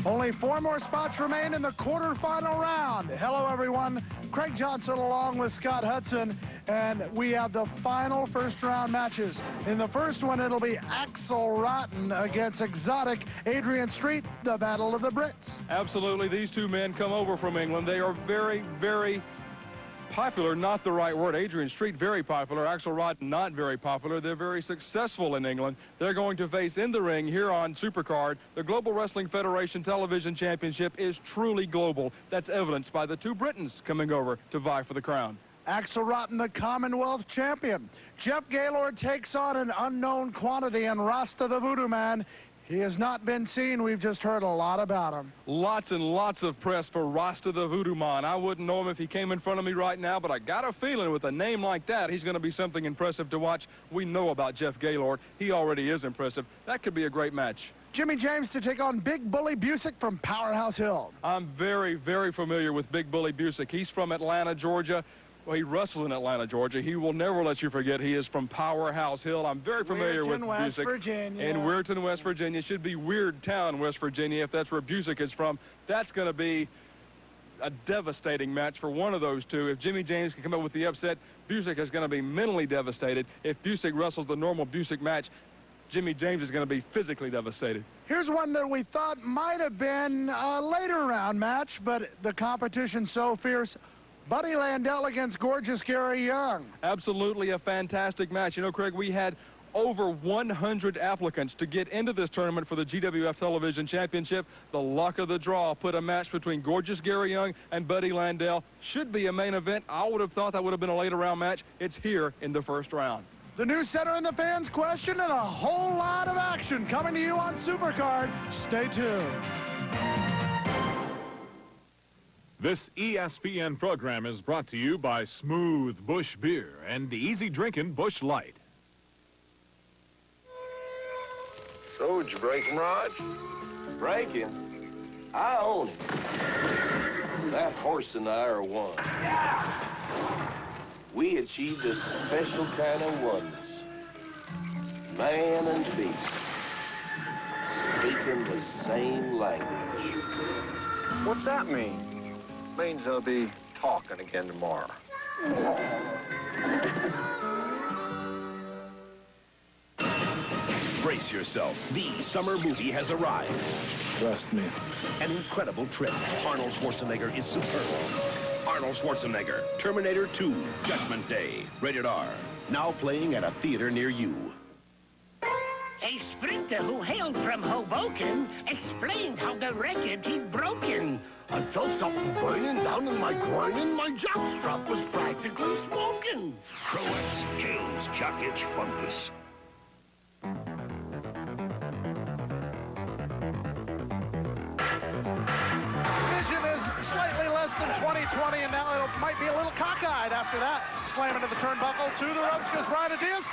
Only 4 more spots remain in the quarterfinal round. Hello, everyone. Craig Johnson along with Scott Hudson, and we have the final first-round matches. In the first one, it'll be Axel Rotten against exotic Adrian Street, the Battle of the Brits. Absolutely. These two men come over from England. They are very, very popular, not the right word. Adrian Street, very popular. Axel Rotten, not very popular. They're very successful in England. They're going to face in the ring here on Supercard. The Global Wrestling Federation Television Championship is truly global. That's evidenced by the two Britons coming over to vie for the crown. Axel Rotten, the Commonwealth champion. Jeff Gaylord takes on an unknown quantity, and Rasta, the Voodoo Man. He has not been seen. We've just heard a lot about him. Lots and lots of press for Rasta the Voodoo Man. I wouldn't know him if he came in front of me right now, but I got a feeling with a name like that, he's going to be something impressive to watch. We know about Jeff Gaylord. He already is impressive. That could be a great match. Jimmy James to take on Big Bully Busick from Powerhouse Hill. I'm very, very familiar with Big Bully Busick. He's from Atlanta, Georgia. Well, he wrestles in Atlanta, Georgia. He will never let you forget he is from Powerhouse Hill. I'm very familiar with West Busick. Virginia. In Weirton, West Virginia. Should be Weird Town, West Virginia, if that's where Busick is from. That's going to be a devastating match for one of those two. If Jimmy James can come up with the upset, Busick is going to be mentally devastated. If Busick wrestles the normal Busick match, Jimmy James is going to be physically devastated. Here's one that we thought might have been a later round match, but the competition's so fierce. Buddy Landell against gorgeous Gary Young. Absolutely a fantastic match. You know, Craig, we had over 100 applicants to get into this tournament for the GWF Television Championship. The luck of the draw put a match between gorgeous Gary Young and Buddy Landell. Should be a main event. I would have thought that would have been a later round match. It's here in the first round. The new center and the fans question and a whole lot of action coming to you on Supercard. Stay tuned. This ESPN program is brought to you by Smooth Bush Beer and easy drinking Bush Light. So, did you break him, Raj? Break him? I own him. That horse and I are one. Yeah. We achieved a special kind of oneness. Man and beast. Speaking the same language. What's that mean? Means they'll be talking again tomorrow. Brace yourself. The summer movie has arrived. Trust me. An incredible trip. Arnold Schwarzenegger is superb. Arnold Schwarzenegger, Terminator 2, Judgment Day, rated R. Now playing at a theater near you. A sprinter who hailed from Hoboken explained how the record he'd broken. I felt something burning down in my groin and my jockstrap was practically smoking. Croats kills jock itch fungus. Vision is slightly less than 20/20, and now it might be a little cockeyed after that. Slam into the turnbuckle, to the ropes goes Brian Diaz.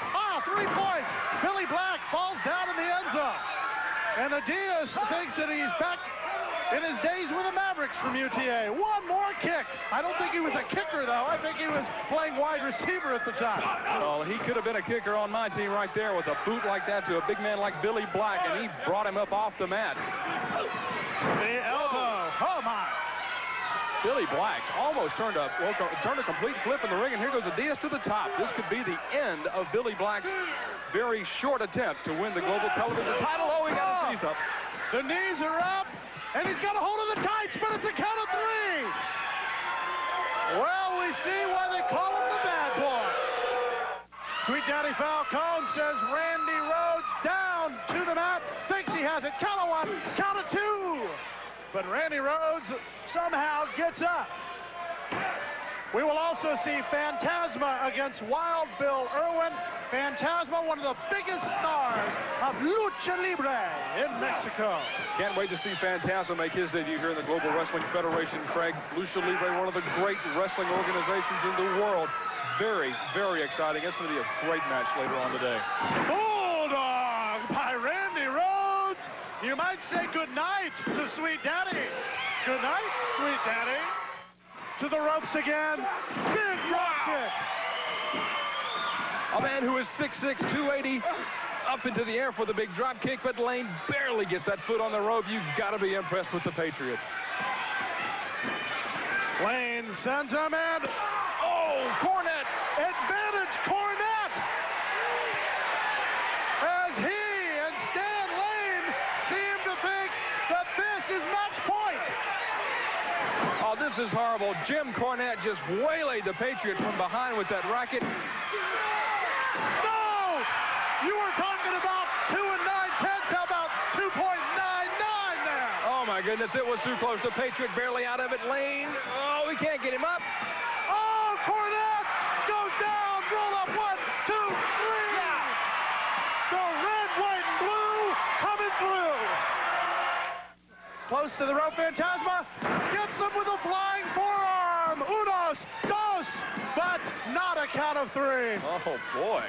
3 points. Billy Black falls down in the end zone. And Diaz thinks that he's back in his days with the Mavericks from UTA. One more kick. I don't think he was a kicker, though. I think he was playing wide receiver at the time. Well, he could have been a kicker on my team right there with a boot like that to a big man like Billy Black, and he brought him up off the mat. The elbow. Oh, my. Billy Black almost turned a complete flip in the ring, and here goes Diaz to the top. This could be the end of Billy Black's very short attempt to win the global television title. Oh, he got his knees up. The knees are up, and he's got a hold of the tights, but it's a count of 3. Well, we see why they call him the bad boy. Sweet Daddy Falcone says Randy Rhodes down to the mat, thinks he has it. Count of 1, count of 2. But Randy Rhodes somehow gets up. We will also see Fantasma against Wild Bill Irwin. Fantasma, one of the biggest stars of Lucha Libre in Mexico. Can't wait to see Fantasma make his debut here in the Global Wrestling Federation, Craig. Lucha Libre, one of the great wrestling organizations in the world. Very, very exciting. It's going to be a great match later on today. Bulldog by Randy Rhodes. You might say goodnight to Sweet Daddy. Good night, Sweet Daddy. To the ropes again. Big drop kick. A man who is 6'6", 280. up into the air for the big drop kick, but Lane barely gets that foot on the rope. You've got to be impressed with the Patriot. Lane sends him in. Oh, Cornette! Advantage Cornette! As he and Stan Lane seem to think that this is match point. Oh, this is horrible. Jim Cornette just waylaid the Patriot from behind with that racket. No! You were talking about 2 9/10. How about 2.99 there? Oh, my goodness, it was too close. The Patriot barely out of it. Lane, oh, we can't get him up. Oh, Cornette goes down. Roll up. 1, 2, 3. The red, white, and blue coming through. Close to the rope, Fantasma gets him with a flying forearm. Unos, dos, but not a count of 3. Oh, boy.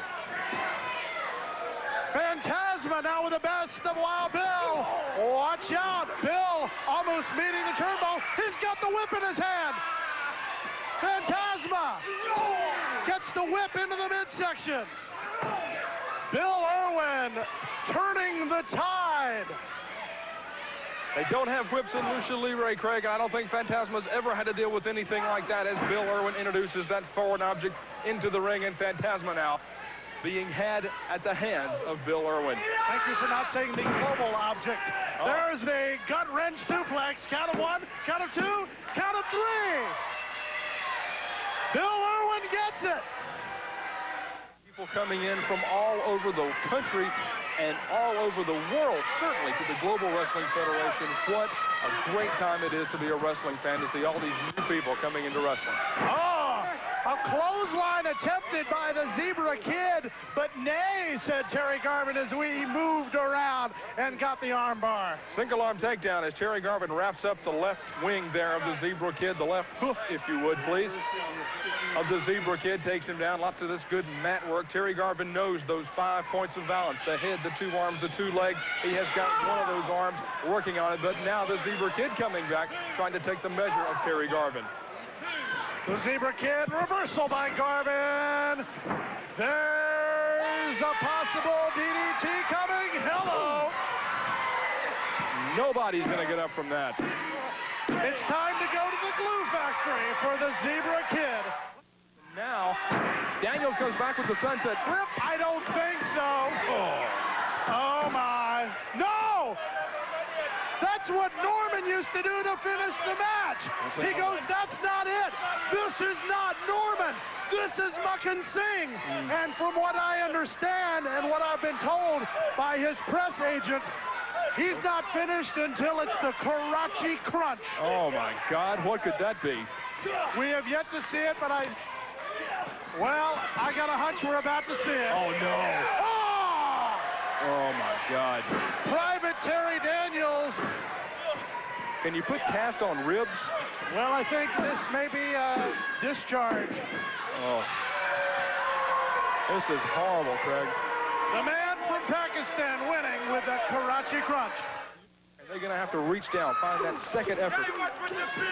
Fantasma now with the best of Wild Bill. Watch out. Bill almost meeting the turnbuckle. He's got the whip in his hand. Fantasma gets the whip into the midsection. Bill Irwin turning the tide. They don't have whips in Lucha Libre, Craig, and I don't think Fantasma's ever had to deal with anything like that as Bill Irwin introduces that foreign object into the ring, and Fantasma now being had at the hands of Bill Irwin. Thank you for not saying the global object. Oh. There's the gut-wrench suplex. Count of 1, count of 2, count of 3. Bill Irwin gets it. People coming in from all over the country and all over the world, certainly to the Global Wrestling Federation. What a great time it is to be a wrestling fan, to see all these new people coming into wrestling. Oh, a clothesline attempted by the Zebra Kid, but nay, said Terry Garvin as we moved around and got the arm bar. Single arm takedown as Terry Garvin wraps up the left wing there of the Zebra Kid, the left hoof, if you would, please, of the Zebra Kid, takes him down. Lots of this good mat work. Terry Garvin knows those 5 points of balance, the head, the 2 arms, the 2 legs. He has got one of those arms working on it, but now the Zebra Kid coming back, trying to take the measure of Terry Garvin. The Zebra Kid, reversal by Garvin. There's a possible DDT coming. Hello. Nobody's going to get up from that. It's time to go to the glue factory for the Zebra Kid. Now, Daniels goes back with the sunset flip. I don't think so. Oh my. No! That's what Norman used to do to finish the match. He goes, that's not it. This is not Norman. This is Mahkan Singh. And from what I understand and what I've been told by his press agent, he's not finished until it's the Karachi Crunch. Oh, my God. What could that be? We have yet to see it, but I got a hunch we're about to see it. Oh, no. Oh, my God. Private Terry Daniels. Can you put cast on ribs? Well, I think this may be a discharge. Oh. This is horrible, Craig. The man from Pakistan winning with the Karachi Crunch. And they're going to have to reach down, find that second effort,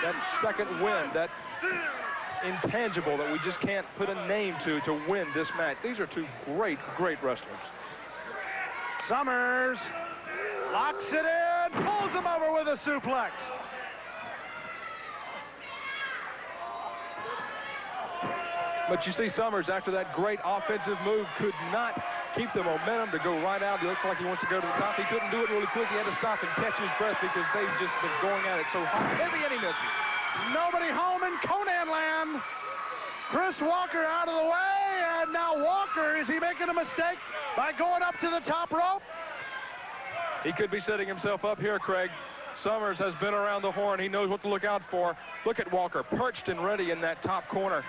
that second win, that intangible that we just can't put a name to win this match. These are 2 great, great wrestlers. Summers locks it in, pulls him over with a suplex. But you see Summers, after that great offensive move, could not keep the momentum to go right out. He looks like he wants to go to the top. He couldn't do it really quick. He had to stop and catch his breath because they've just been going at it so hard. Heavy, and he misses. Nobody home in Conan land. Chris Walker out of the way, and now Walker, is he making a mistake by going up to the top rope? He could be setting himself up here, Craig. Summers has been around the horn. He knows what to look out for. Look at Walker, perched and ready in that top corner.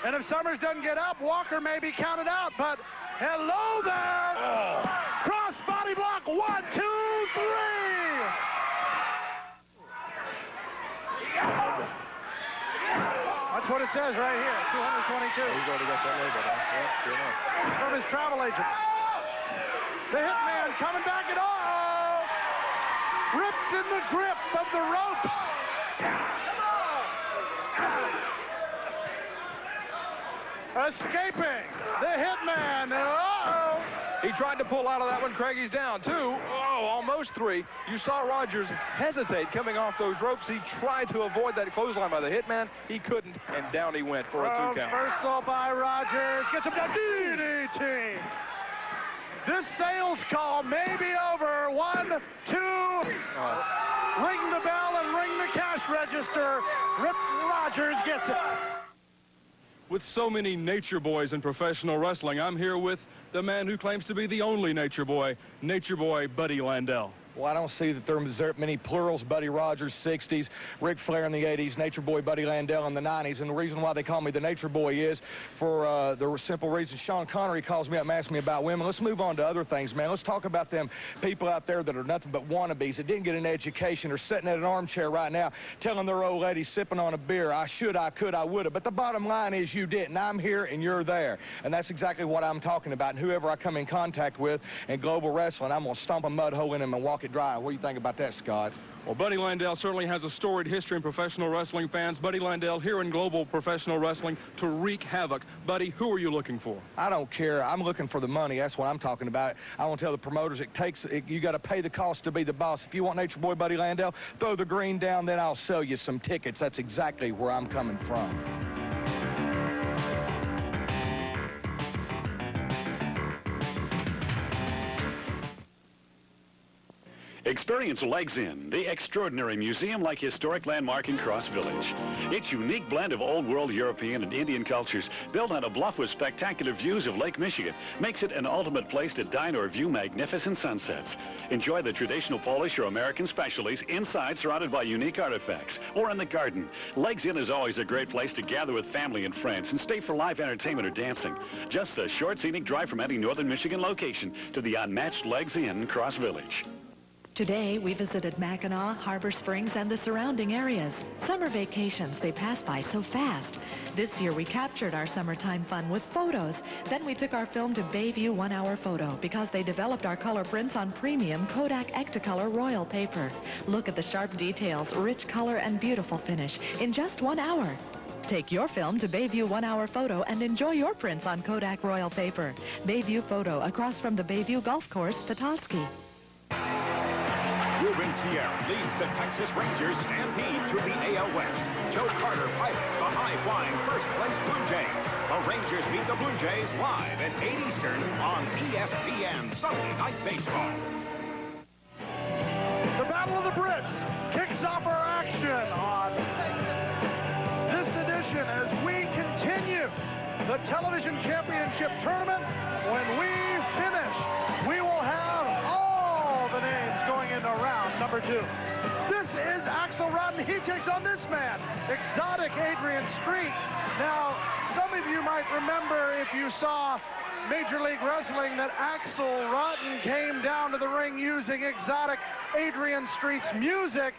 And if Summers doesn't get up, Walker may be counted out, but hello there! Oh. Cross body block, 1, 2, 3! That's what it says right here, 222. He's already got that label, huh? Yeah, sure enough. From his travel agent. The Hitman coming back at all. Rips in the grip of the ropes. Escaping. The Hitman. Uh-oh. He tried to pull out of that one. Craig, he's down 2. Oh, almost 3. You saw Rogers hesitate coming off those ropes. He tried to avoid that clothesline by the hitman. He couldn't, and down he went for a 2 count. Reversal by Rogers. Gets him down. DDT. This sales call may be over. 1, 2. Ring the bell and ring the cash register. Rip Rogers gets it. With so many nature boys in professional wrestling, I'm here with the man who claims to be the only Nature Boy Buddy Landell. Well, I don't see that there are many plurals. Buddy Rogers, 60s, Ric Flair in the 80s, Nature Boy Buddy Landell in the 90s. And the reason why they call me the Nature Boy is for the simple reason Sean Connery calls me up and asks me about women. Let's move on to other things, man. Let's talk about them people out there that are nothing but wannabes, that didn't get an education, or sitting at an armchair right now telling their old lady sipping on a beer, I should, I could, I would have. But the bottom line is you didn't. I'm here and you're there. And that's exactly what I'm talking about. And whoever I come in contact with in global wrestling, I'm going to stomp a mud hole in him and walk it dry. What do you think about that, Scott? Well, Buddy Landell certainly has a storied history in professional wrestling, fans. Buddy Landell here in global professional wrestling to wreak havoc. Buddy, who are you looking for? I don't care. I'm looking for the money. That's what I'm talking about. I want to tell the promoters you got to pay the cost to be the boss. If you want Nature Boy Buddy Landell, throw the green down, then I'll sell you some tickets. That's exactly where I'm coming from. Experience Legs In, the extraordinary museum-like historic landmark in Cross Village. Its unique blend of old world European and Indian cultures, built on a bluff with spectacular views of Lake Michigan, makes it an ultimate place to dine or view magnificent sunsets. Enjoy the traditional Polish or American specialties inside, surrounded by unique artifacts, or in the garden. Legs In is always a great place to gather with family and friends and stay for live entertainment or dancing. Just a short scenic drive from any northern Michigan location to the unmatched Legs In, Cross Village. Today, we visited Mackinac, Harbor Springs, and the surrounding areas. Summer vacations, they pass by so fast. This year, we captured our summertime fun with photos. Then we took our film to Bayview 1 Hour Photo because they developed our color prints on premium Kodak Ektacolor Royal paper. Look at the sharp details, rich color, and beautiful finish in just 1 hour. Take your film to Bayview 1 Hour Photo and enjoy your prints on Kodak Royal paper. Bayview Photo, across from the Bayview Golf Course, Petoskey. Ruben Sierra leads the Texas Rangers stampede through the AL West. Joe Carter pilots the high-flying first-place Blue Jays. The Rangers beat the Blue Jays live at 8 Eastern on ESPN Sunday Night Baseball. The Battle of the Brits kicks off our action on this edition as we continue the Television Championship Tournament. When we finish, we will have all the names going into round number 2. This is Axel Rotten. He takes on this man, exotic Adrian Street. Now, some of you might remember, if you saw Major League Wrestling, that Axel Rotten came down to the ring using exotic Adrian Street's music.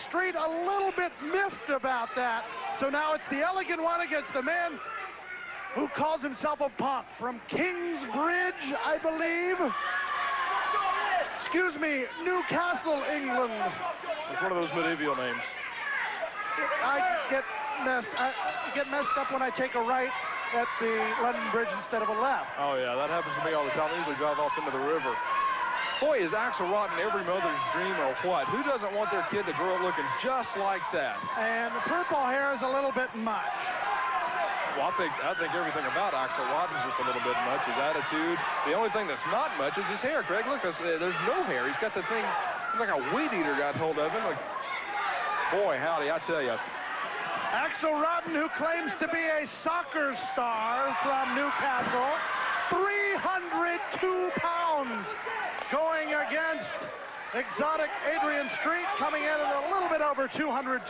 Street a little bit miffed about that. So now it's the elegant one against the man who calls himself a punk from Kingsbridge, I believe. Excuse me, Newcastle, England. It's one of those medieval names. I get messed up when I take a right at the London Bridge instead of a left. Oh, yeah, that happens to me all the time. I usually drive off into the river. Boy, is Axel Rotten every mother's dream or what? Who doesn't want their kid to grow up looking just like that? And the purple hair is a little bit much. Well, I think everything about Axel Rotten is just a little bit much. His attitude. The only thing that's not much is his hair. Craig, look, there's no hair. He's got the thing. It's like a weed eater got hold of him. Like, boy, howdy, I tell you. Axel Rotten, who claims to be a soccer star from Newcastle, 302 pounds, going against exotic Adrian Street, coming in at a little bit over 220.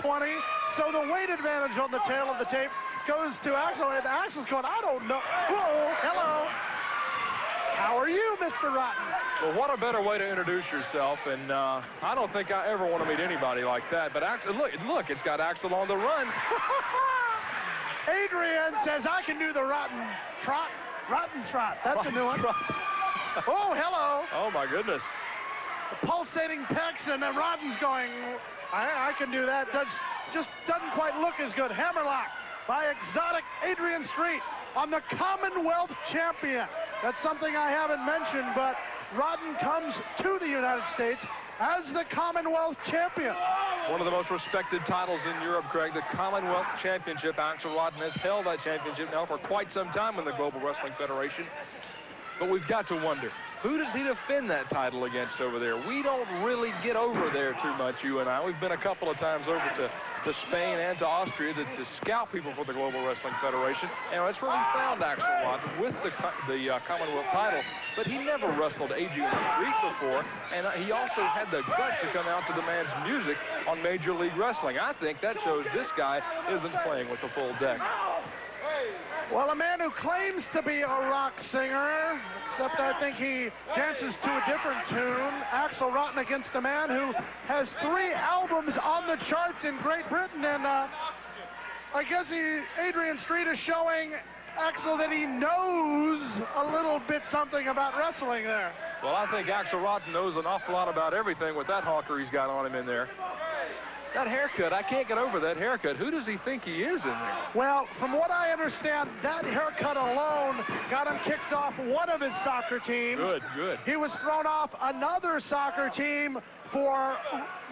So the weight advantage on the tail of the tape goes to Axel, and Axel's going, I don't know. Whoa, hello. How are you, Mr. Rotten? Well, what a better way to introduce yourself, and I don't think I ever want to meet anybody like that. But Axel, look, it's got Axel on the run. Adrian says, I can do the Rotten Trot. Rotten Trot. That's a new one. Oh, hello. Oh, my goodness. The pulsating pecs, and then Rotten's going, I can do that. Just doesn't quite look as good. Hammerlock by exotic Adrian Street on the Commonwealth champion. That's something I haven't mentioned, but Rodden comes to the United States as the Commonwealth champion. One of the most respected titles in Europe, Craig, the Commonwealth Championship. Axel Rodden has held that championship now for quite some time in the Global Wrestling Federation. But we've got to wonder, who does he defend that title against over there? We don't really get over there too much, you and I. We've been a couple of times over to Spain and to Austria to scout people for the Global Wrestling Federation. And that's where we found Axel Rodden with the Commonwealth title. But he never wrestled Adrian Street before. And he also had the guts to come out to the man's music on Major League Wrestling. I think that shows this guy isn't playing with the full deck. Well, a man who claims to be a rock singer, except I think he dances to a different tune. Axel Rodden against a man who has 3 albums on the charts in Great Britain. And I guess Adrian Street is showing Axel that he knows a little bit something about wrestling there. Well, I think Axel Rodden knows an awful lot about everything with that honker he's got on him in there. That haircut, I can't get over that haircut. Who does he think he is in there? Well, from what I understand, that haircut alone got him kicked off one of his soccer teams. Good, good. He was thrown off another soccer team for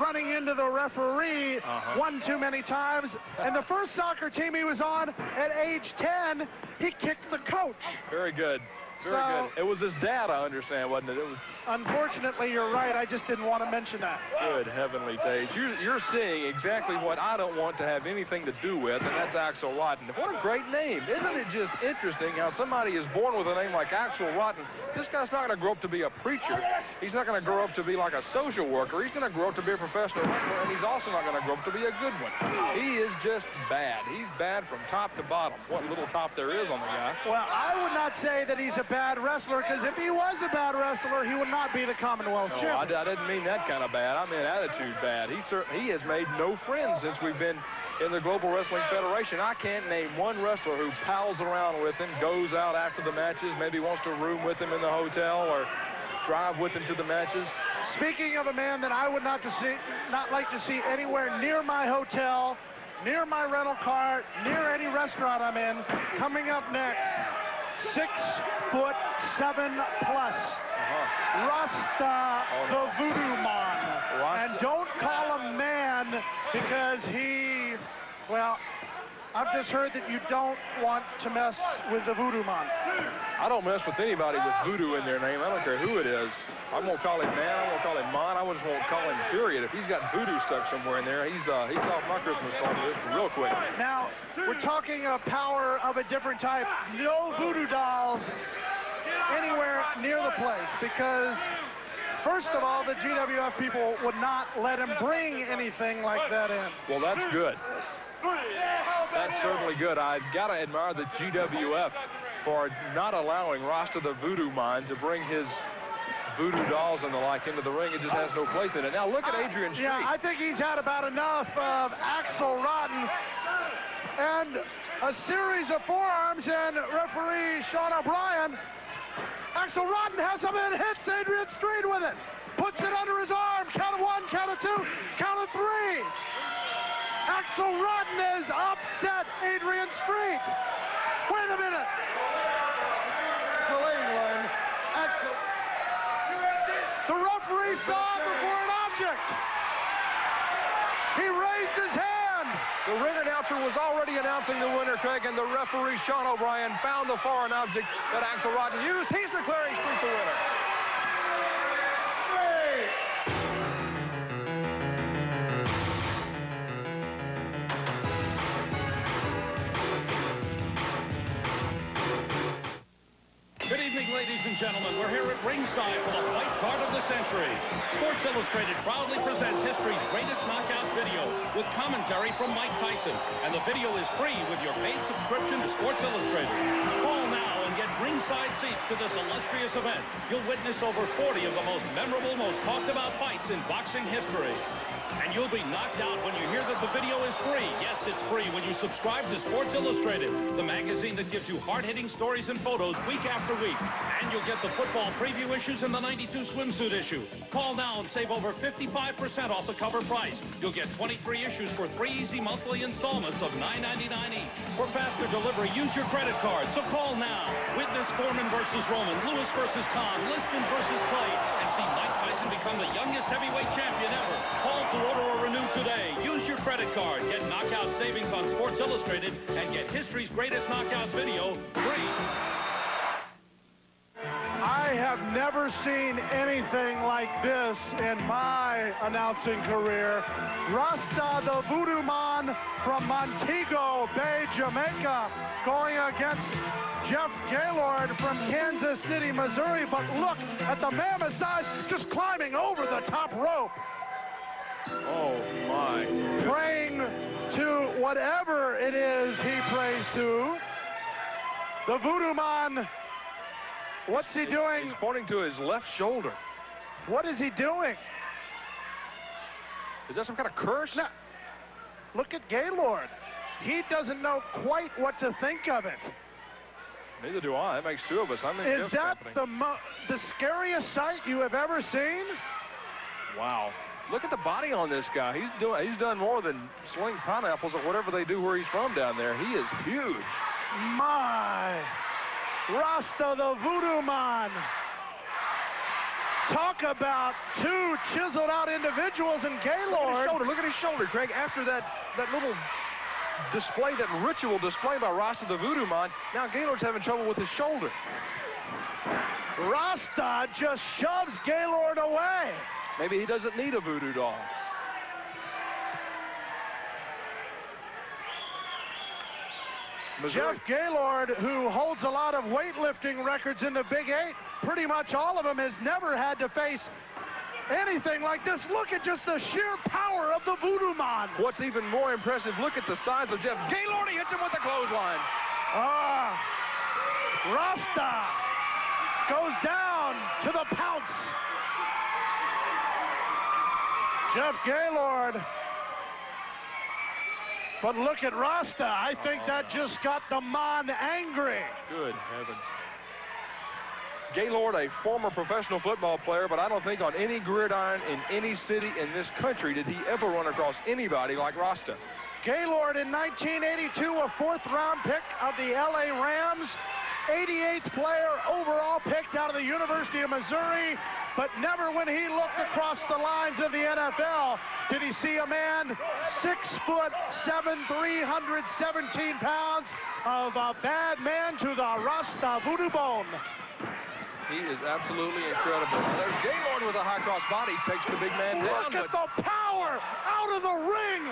running into the referee one too many times. And the first soccer team he was on at age 10, he kicked the coach. Very good. Very good. It was his dad, I understand, wasn't it? It was. Unfortunately, you're right. I just didn't want to mention that. Good heavenly days. You're seeing exactly what I don't want to have anything to do with, and that's Axel Rodden. What a great name. Isn't it just interesting how somebody is born with a name like Axel Rodden? This guy's not going to grow up to be a preacher. He's not going to grow up to be like a social worker. He's going to grow up to be a professional wrestler, and he's also not going to grow up to be a good one. He is just bad. He's bad from top to bottom. What little top there is on the guy. Well, I would not say that he's a bad wrestler, because if he was a bad wrestler, he would not be the Commonwealth champion. I didn't mean that kind of bad. I meant attitude bad. He has made no friends since we've been in the Global Wrestling Federation. I can't name one wrestler who pals around with him, goes out after the matches, maybe wants to room with him in the hotel or drive with him to the matches. Speaking of a man that I would not like to see anywhere near my hotel, near my rental car, near any restaurant I'm in, coming up next, 6'7+. Rasta, the Voodoo Man. And don't call him man because he, well, I've just heard that you don't want to mess with the Voodoo Man. I don't mess with anybody with voodoo in their name. I don't care who it is. I won't call him man. I won't call him man. I just won't call him period. If he's got voodoo stuck somewhere in there, he's off my Christmas party list real quick. Now, we're talking a power of a different type. No voodoo dolls anywhere near the place because, first of all, the GWF people would not let him bring anything like that in. Well, that's good. That's certainly good. I've got to admire the GWF for not allowing Rasta the Voodoo Man to bring his voodoo dolls and the like into the ring. It just has no place in it. Now, look at Adrian Street. Yeah, I think he's had about enough of Axel Rodden and a series of forearms, and referee Sean O'Brien. Axel Rodden has him and hits Adrian Street with it. Puts it under his arm. Count of 1, count of 2, count of 3. Axel Rodden has upset Adrian Street. Wait a minute. The referee saw it before an object. He raised his hand. The ring announcer was already announcing the winner, Craig, and the referee, Sean O'Brien, found the foreign object that Axel Rodden used. He's declaring Street the winner. Good evening, ladies and gentlemen. We're here at ringside for the fight card of the century. Sports Illustrated proudly presents history's greatest knockout video with commentary from Mike Tyson. And the video is free with your paid subscription to Sports Illustrated. Call now and get ringside seats to this illustrious event. You'll witness over 40 of the most memorable, most talked about fights in boxing history. And you'll be knocked out when you hear that the video is free. Yes, it's free when you subscribe to Sports Illustrated, the magazine that gives you hard-hitting stories and photos week after week. And you'll get the football preview issues and the 92 swimsuit issue. Call now and save over 55% off the cover price. You'll get 23 issues for 3 easy monthly installments of $9.99 each. For faster delivery, use your credit card. So call now. With witness Foreman versus Roman, Lewis versus Tom, Liston versus Clay, and see Mike Tyson become the youngest heavyweight champion ever. Call to order or renew today. Use your credit card. Get knockout savings on Sports Illustrated and get history's greatest knockout video free. I have never seen anything like this in my announcing career. Rasta the Voodoo Man from Montego Bay, Jamaica, going against Jeff Gaylord from Kansas City, Missouri. But look at the mammoth size just climbing over the top rope. Oh, my. Praying to whatever it is he prays to. The Voodoo Man, what's he doing? He's pointing to his left shoulder. What is he doing? Is that some kind of curse? No. Look at Gaylord. He doesn't know quite what to think of it. Neither do I. That makes two of us. I'm in Is that the scariest sight you have ever seen? Wow. Look at the body on this guy. He's done more than sling pineapples or whatever they do where he's from down there. He is huge. My. Rasta the Voodoo Man. Talk about two chiseled out individuals in Gaylord. Look at his shoulder, Craig. After that little display, that ritual display by Rasta the Voodoo Man, now Gaylord's having trouble with his shoulder. Rasta just shoves Gaylord away. Maybe he doesn't need a voodoo doll. Jeff Gaylord, who holds a lot of weightlifting records in the Big Eight, pretty much all of them, has never had to face anything like this. Look at just the sheer power of the Voodoo Man. What's even more impressive, look at the size of Jeff Gaylord. He hits him with the clothesline. Rasta goes down to the pounce. Jeff Gaylord. But look at Rasta. I think that just got the man angry. Good heavens. Gaylord, a former professional football player, but I don't think on any gridiron in any city in this country did he ever run across anybody like Rasta. Gaylord in 1982, a fourth-round pick of the LA Rams, 88th player overall picked out of the University of Missouri, but never when he looked across the lines of the NFL did he see a man 6'7", 317 pounds of a bad man to the Rasta Voodoo bone. He is absolutely incredible. Now there's Gaylord with a high cross body, takes the big man down. Look at the power out of the ring.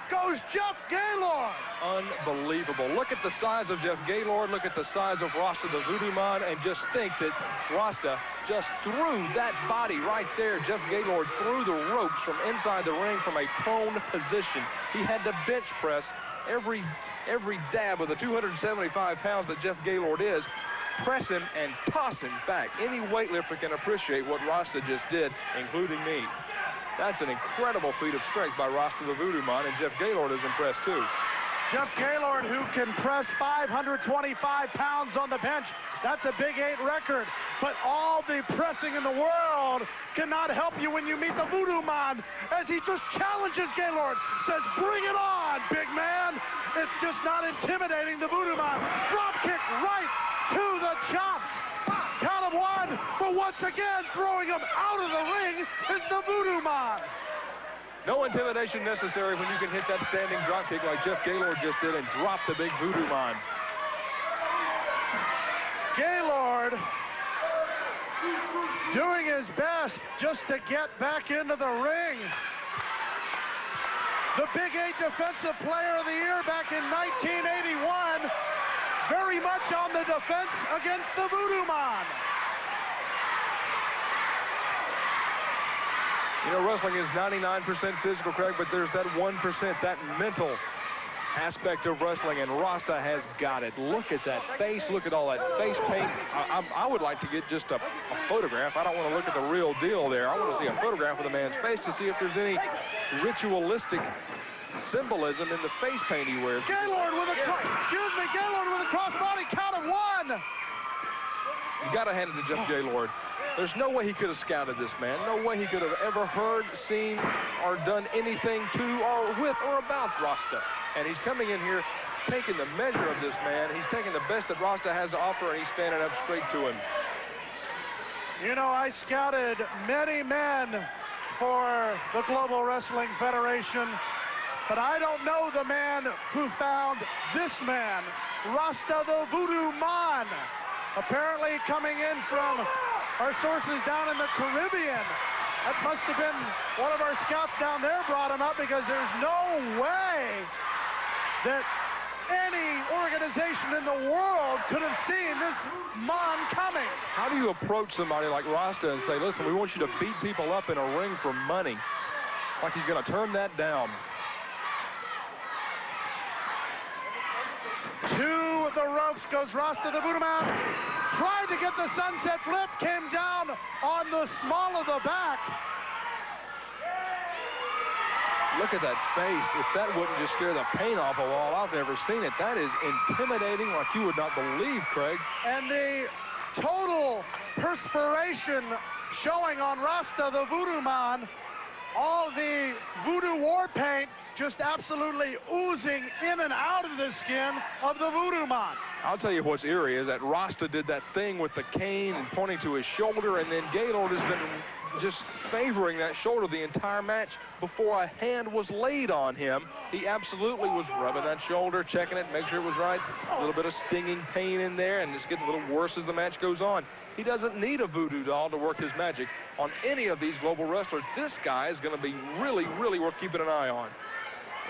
Goes Jeff Gaylord. Unbelievable. Look at the size of Jeff Gaylord. Look at the size of Rasta the Voodoo Man, and just think that Rasta just threw that body right there. Jeff Gaylord threw the ropes from inside the ring from a prone position. He had to bench press every dab of the 275 pounds that Jeff Gaylord is, press him and toss him back. Any weightlifter can appreciate what Rasta just did, including me. That's an incredible feat of strength by Rasta the Voodoo Man, and Jeff Gaylord is impressed too. Jeff Gaylord, who can press 525 pounds on the bench. That's a Big Eight record. But all the pressing in the world cannot help you when you meet the Voodoo Man, as he just challenges Gaylord, says, bring it on, big man. It's just not intimidating the Voodoo Man. Drop kick right to the chops. Count of one, but once again, throwing him out of the ring is the Voodoo Man. No intimidation necessary when you can hit that standing drop kick like Jeff Gaylord just did and drop the big Voodoo Man. Gaylord doing his best just to get back into the ring. The Big Eight Defensive Player of the Year back in 1981. Very much on the defense against the Voodoo Man. You know, wrestling is 99% physical, Craig, but there's that 1%, that mental aspect of wrestling, and Rasta has got it. Look at that face. Look at all that face paint. I would like to get just a photograph. I don't want to look at the real deal there. I want to see a photograph of the man's face to see if there's any ritualistic symbolism in the face paint he wears. Gaylord with a crossbody count of one. You got to hand it to Jeff Gaylord. There's no way he could have scouted this man. No way he could have ever heard, seen, or done anything to or with or about Rasta. And he's coming in here taking the measure of this man. He's taking the best that Rasta has to offer, and he's standing up straight to him. You know, I scouted many men for the Global Wrestling Federation, but I don't know the man who found this man, Rasta the Voodoo Man. Apparently coming in from our sources down in the Caribbean. That must have been one of our scouts down there brought him up, because there's no way that any organization in the world could have seen this man coming. How do you approach somebody like Rasta and say, listen, we want you to beat people up in a ring for money? Like he's going to turn that down. To the ropes goes Rasta the Voodoo Man. Tried to get the sunset flip, came down on the small of the back. Look at that face. If that wouldn't just scare the paint off a wall, I've never seen it. That is intimidating like you would not believe, Craig. And the total perspiration showing on Rasta the Voodoo Man. All the voodoo war paint just absolutely oozing in and out of the skin of the Voodoo Man. I'll tell you what's eerie is that Rasta did that thing with the cane and pointing to his shoulder, and then Gaylord has been just favoring that shoulder the entire match. Before a hand was laid on him, he absolutely was rubbing that shoulder, checking it, make sure it was right. A little bit of stinging pain in there, and it's getting a little worse as the match goes on. He doesn't need a voodoo doll to work his magic on any of these global wrestlers. This guy is going to be really, really worth keeping an eye on.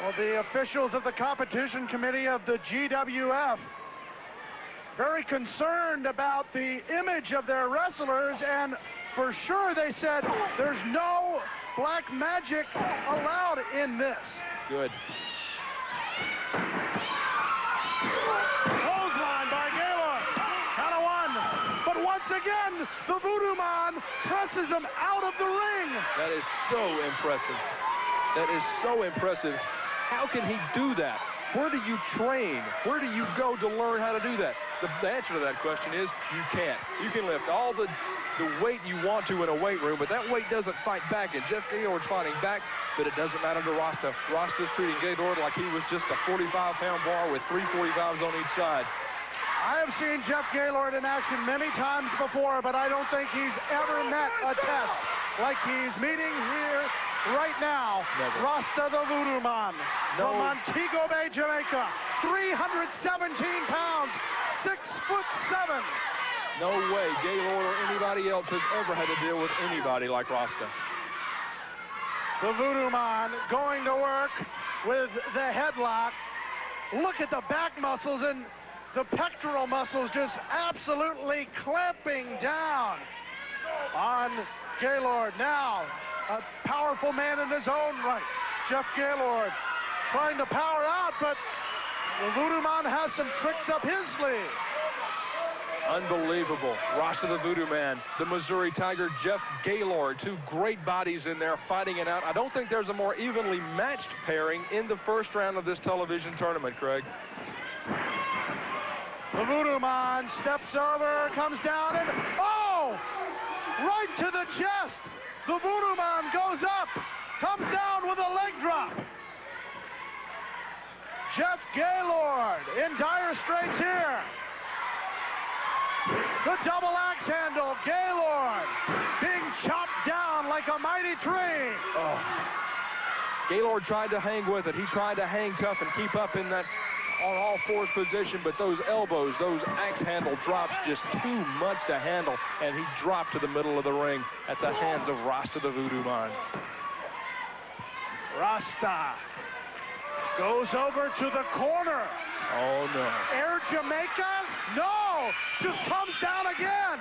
Well, the officials of the competition committee of the GWF very concerned about the image of their wrestlers, and for sure they said there's no black magic allowed in this. Good. Clothesline by Gaylord. Count of one. But once again, the Voodoo Man presses him out of the ring. That is so impressive. That is so impressive. How can he do that? Where do you train? Where do you go to learn how to do that? The answer to that question is you can't. You can lift all the weight you want to in a weight room, but that weight doesn't fight back, and Jeff Gaylord's fighting back, but it doesn't matter to Rasta. Rasta's treating Gaylord like he was just a 45-pound bar with 3 45s on each side. I have seen Jeff Gaylord in action many times before, but I don't think he's ever met a test like he's meeting here right now. Never. Rasta the Voodoo Man from Montego Bay, Jamaica. 317 pounds, 6'7". No way Gaylord or anybody else has ever had to deal with anybody like Rasta. The Voodoo Man going to work with the headlock. Look at the back muscles and the pectoral muscles just absolutely clamping down on Gaylord. Now, a powerful man in his own right. Jeff Gaylord trying to power out, but the Voodoo Man has some tricks up his sleeve. Unbelievable. Rasta the Voodoo Man, the Missouri Tiger, Jeff Gaylord, 2 great bodies in there fighting it out. I don't think there's a more evenly matched pairing in the first round of this television tournament, Craig. The Voodoo Man steps over, comes down, and oh! Right to the chest. The Voodoo Man goes up, comes down with a leg drop. Jeff Gaylord in dire straits here. The double axe handle, Gaylord being chopped down like a mighty tree. Oh. Gaylord tried to hang with it. He tried to hang tough and keep up in that on all fours position, but those elbows, those axe handle drops, just too much to handle, and he dropped to the middle of the ring at the hands of Rasta the Voodoo Man. Rasta goes over to the corner. Oh, no. Air Jamaica? No! Just comes down again.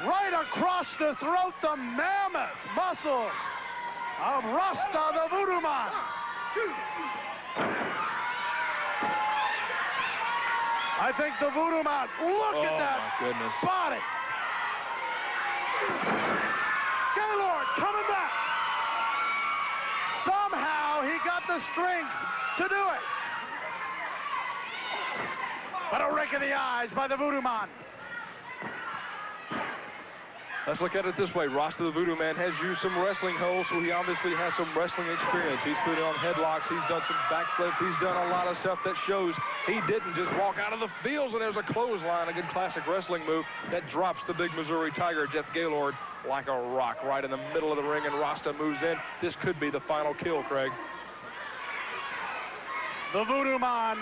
Right across the throat, the mammoth muscles of Rasta the Voodoo Man. I think the Voodoo Man, look at that body. Gaylord coming back. Somehow he got the strength to do it. But a rake of the eyes by the Voodoo Man. Let's look at it this way. Rasta the Voodoo Man has used some wrestling holds, so he obviously has some wrestling experience. He's put on headlocks. He's done some backflips. He's done a lot of stuff that shows he didn't just walk out of the fields and there's a clothesline, a good classic wrestling move that drops the big Missouri Tiger, Jeff Gaylord, like a rock right in the middle of the ring, and Rasta moves in. This could be the final kill, Craig. The Voodoo Man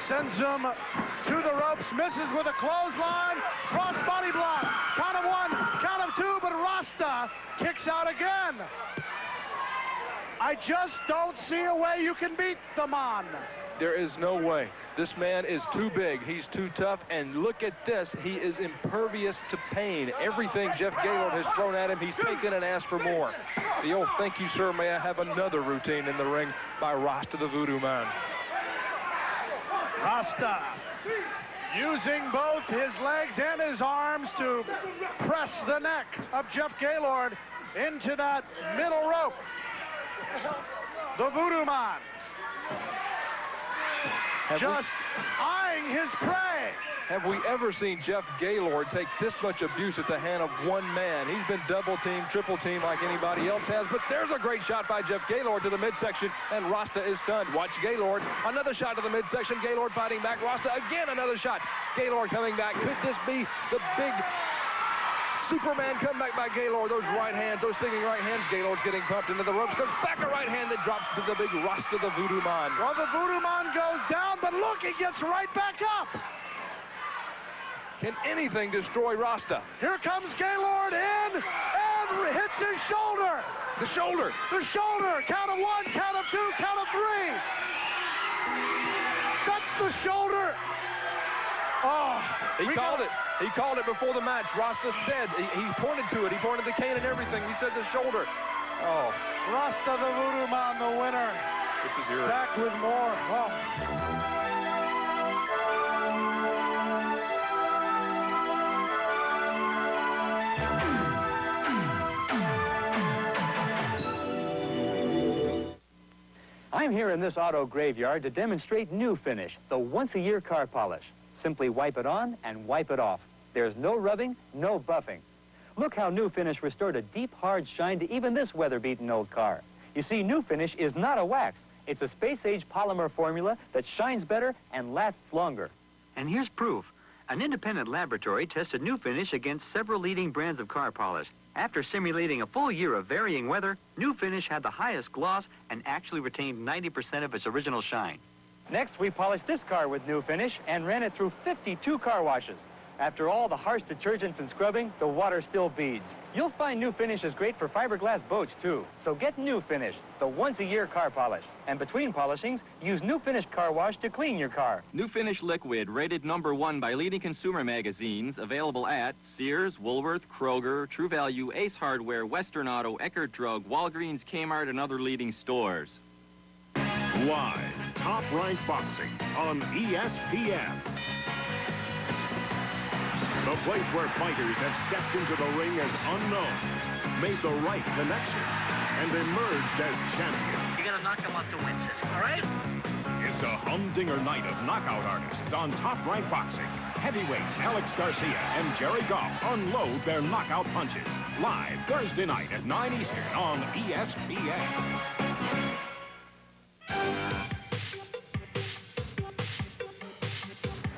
sends him to the ropes, misses with a clothesline, crossbody block, count of 1, count of 2, but Rasta kicks out again. I just don't see a way you can beat the man. There is no way. This man is too big. He's too tough. And look at this. He is impervious to pain. Everything Jeff Gaylord has thrown at him, he's taken and asked for more. The old thank you, sir, may I have another routine in the ring by Rasta the Voodoo Man. Rasta using both his legs and his arms to press the neck of Jeff Gaylord into that middle rope. The Voodoo Man just eyeing his prey. Have we ever seen Jeff Gaylord take this much abuse at the hand of one man? He's been double-teamed, triple-teamed like anybody else has, but there's a great shot by Jeff Gaylord to the midsection, and Rasta is stunned. Watch Gaylord. Another shot to the midsection. Gaylord fighting back. Rasta again, another shot. Gaylord coming back. Could this be the big Superman comeback by Gaylord? Those right hands, those stinging right hands. Gaylord's getting pumped into the ropes. Comes back a right hand that drops to the big Rasta the Voodoo Man. Well, the Voodoo Man goes down, but look, he gets right back up. Can anything destroy Rasta? Here comes Gaylord in and hits his shoulder. The shoulder. The shoulder. Count of 1, count of 2, count of 3. That's the shoulder. Oh, he called it. He called it before the match. Rasta said, he pointed to it. He pointed the cane and everything. He said the shoulder. Oh. Rasta the Voodoo Man, the winner. This is here. Back with more. Oh. I'm here in this auto graveyard to demonstrate New Finish, the once-a-year car polish. Simply wipe it on and wipe it off. There's no rubbing, no buffing. Look how New Finish restored a deep, hard shine to even this weather-beaten old car. You see, New Finish is not a wax. It's a space-age polymer formula that shines better and lasts longer. And here's proof. An independent laboratory tested New Finish against several leading brands of car polish. After simulating a full year of varying weather, New Finish had the highest gloss and actually retained 90% of its original shine. Next, we polished this car with New Finish and ran it through 52 car washes. After all the harsh detergents and scrubbing, the water still beads. You'll find New Finish is great for fiberglass boats, too. So get New Finish, the once-a-year car polish. And between polishings, use New Finish Car Wash to clean your car. New Finish Liquid, rated #1 by leading consumer magazines, available at Sears, Woolworth, Kroger, True Value, Ace Hardware, Western Auto, Eckerd Drug, Walgreens, Kmart, and other leading stores. Live, top-ranked boxing on ESPN. The place where fighters have stepped into the ring as unknown, made the right connection, and emerged as champions. You gotta knock him out to win this, all right? It's a humdinger night of knockout artists on Top Rank Boxing. Heavyweights Alex Garcia and Jerry Goff unload their knockout punches. Live Thursday night at 9 Eastern on ESPN.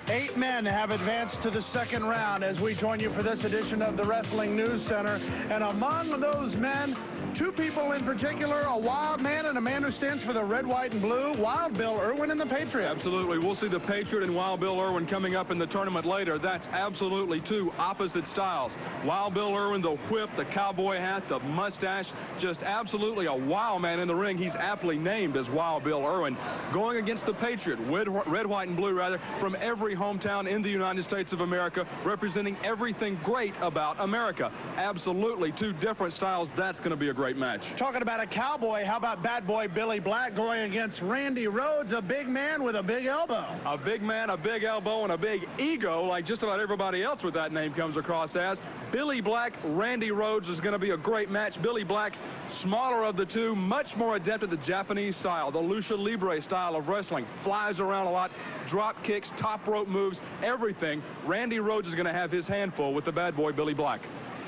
8 men have advanced to the second round as we join you for this edition of the Wrestling News Center. And among those men, 2 people in particular, a Wild Man and a man who stands for the red, white, and blue, Wild Bill Irwin and the Patriot. Absolutely. We'll see the Patriot and Wild Bill Irwin coming up in the tournament later. That's absolutely 2 opposite styles. Wild Bill Irwin, the whip, the cowboy hat, the mustache, just absolutely a wild man in the ring. He's aptly named as Wild Bill Irwin. Going against the Patriot, red, white, and blue, rather, from every hometown in the United States of America, representing everything great about America. Absolutely 2 different styles. That's going to be a great match. Talking about a cowboy, how about bad boy Billy Black going against Randy Rhodes, a big man with a big elbow? A big man, a big elbow, and a big ego, like just about everybody else with that name comes across as. Billy Black, Randy Rhodes is going to be a great match. Billy Black, smaller of the 2, much more adept at the Japanese style, the lucha libre style of wrestling. Flies around a lot, drop kicks, top rope moves, everything. Randy Rhodes is going to have his handful with the bad boy Billy Black.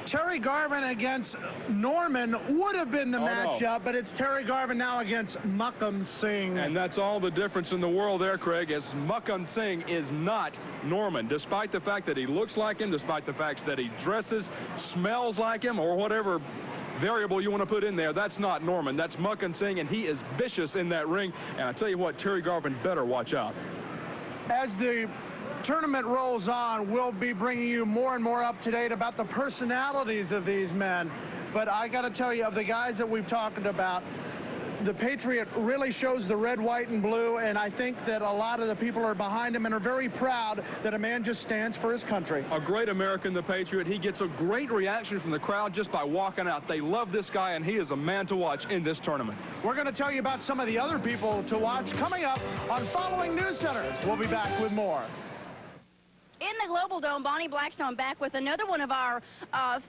Terry Garvin against Norman would have been the matchup, but it's Terry Garvin now against Mahkan Singh. And that's all the difference in the world there, Craig, as Mahkan Singh is not Norman. Despite the fact that he looks like him, despite the fact that he dresses, smells like him, or whatever variable you want to put in there, that's not Norman. That's Mahkan Singh, and he is vicious in that ring. And I tell you what, Terry Garvin better watch out. As the tournament rolls on, we'll be bringing you more and more up to date about the personalities of these men. But I got to tell you, of the guys that we've talked about, the Patriot really shows the red, white, and blue, and I think that a lot of the people are behind him and are very proud that a man just stands for his country. A great American, the Patriot. He gets a great reaction from the crowd just by walking out. They love this guy, and he is a man to watch in this tournament. We're going to tell you about some of the other people to watch coming up on Following News Centers. We'll be back with more. In the Global Dome, Bonnie Blackstone back with another one of our